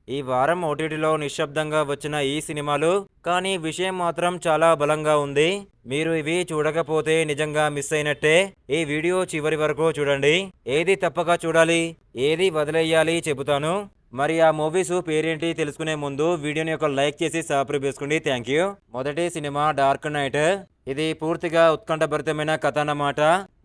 ఈ వారం ఓటీటీలో నిశ్శబ్దంగా వచ్చిన ఈ సినిమాలు, కానీ విషయం మాత్రం చాలా బలంగా ఉంది. మీరు ఇవి చూడకపోతే నిజంగా మిస్ అయినట్టే. ఈ వీడియో చివరి వరకు చూడండి. ఏది తప్పక చూడాలి, ఏది వదిలేయాలి చెబుతాను. మరి ఆ మూవీస్ పేరేంటి తెలుసుకునే ముందు వీడియోని ఒక లైక్ చేసి సబ్స్క్రైబ్ చేసుకోండి. Thank you. మొదటి సినిమా డార్క్ నైట్. ఇది పూర్తిగా ఉత్కంఠభరితమైన కథ అన్నమాట.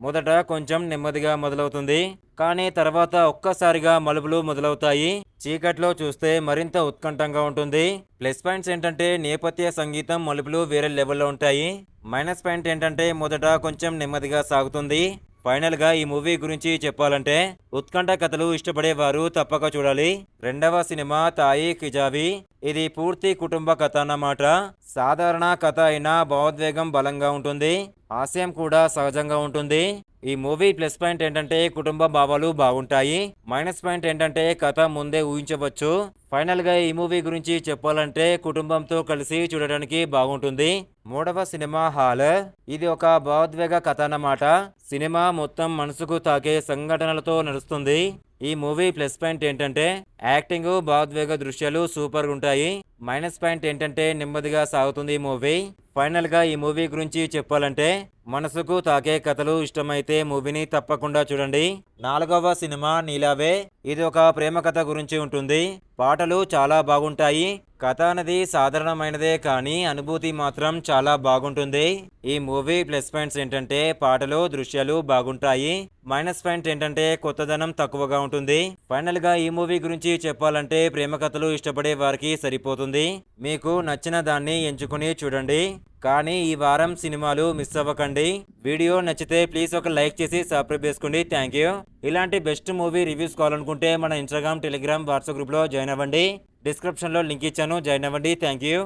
మొదట కొంచెం నెమ్మదిగా మొదలవుతుంది, కానీ తర్వాత ఒక్కసారిగా మలుపులు మొదలవుతాయి. చీకట్లో చూస్తే మరింత ఉత్కంఠంగా ఉంటుంది. ప్లస్ పాయింట్స్ ఏంటంటే నేపథ్య సంగీతం, మలుపులు వేరే లెవెల్లో ఉంటాయి. మైనస్ పాయింట్ ఏంటంటే మొదట కొంచెం నెమ్మదిగా సాగుతుంది. ఫైనల్ గా ఈ మూవీ గురించి చెప్పాలంటే, ఉత్కంఠ కథలు ఇష్టపడేవారు తప్పక చూడాలి. రెండవ సినిమా తాయి కిజావి. ఇది పూర్తి కుటుంబ కథ అన్నమాట. సాధారణ కథ అయినా భావోద్వేగం బలంగా ఉంటుంది, హాస్యం కూడా సహజంగా ఉంటుంది. ఈ మూవీ ప్లస్ పాయింట్ ఏంటంటే కుటుంబ భావాలు బాగుంటాయి. మైనస్ పాయింట్ ఏంటంటే కథ ముందే ఊహించవచ్చు. ఫైనల్ గా ఈ మూవీ గురించి చెప్పాలంటే కుటుంబంతో కలిసి చూడడానికి బాగుంటుంది. మూడవ సినిమా హాల్. ఇది ఒక భావోద్వేగ కథ అన్నమాట. సినిమా మొత్తం మనసుకు తాకే సంఘటనలతో నడుస్తుంది. ఈ మూవీ ప్లస్ పాయింట్ ఏంటంటే యాక్టింగ్, భావోద్వేగ దృశ్యాలు సూపర్ ఉంటాయి. మైనస్ పాయింట్ ఏంటంటే నెమ్మదిగా సాగుతుంది ఈ మూవీ. ఫైనల్ గా ఈ మూవీ గురించి చెప్పాలంటే, మనసుకు తాకే కథలు ఇష్టమైతే మూవీని తప్పకుండా చూడండి. నాలుగవ సినిమా నీలావే. ఇది ఒక ప్రేమ కథ గురించి ఉంటుంది. పాటలు చాలా బాగుంటాయి. కథ అనేది సాధారణమైనదే, కానీ అనుభూతి మాత్రం చాలా బాగుంటుంది. ఈ మూవీ ప్లస్ పాయింట్స్ ఏంటంటే పాటలు, దృశ్యాలు బాగుంటాయి. మైనస్ పాయింట్ ఏంటంటే కొత్తదనం తక్కువగా ఉంటుంది. ఫైనల్ గా ఈ మూవీ గురించి చెప్పాలంటే ప్రేమ కథలు ఇష్టపడే వారికి సరిపోతుంది. మీకు నచ్చిన దాన్ని ఎంచుకుని చూడండి, కానీ ఈ వారం సినిమాలు మిస్ అవ్వకండి. వీడియో నచ్చితే ప్లీజ్ ఒక లైక్ చేసి సబ్స్క్రైబ్ చేసుకోండి. Thank you. ఇలాంటి బెస్ట్ మూవీ రివ్యూస్ కావాలనుకుంటే మన ఇన్స్టాగ్రామ్, టెలిగ్రామ్, వాట్సాప్ గ్రూప్లో జాయిన్ అవ్వండి. డిస్క్రిప్షన్లో లింక్ ఇచ్చాను, జాయిన్ అవ్వండి. Thank you.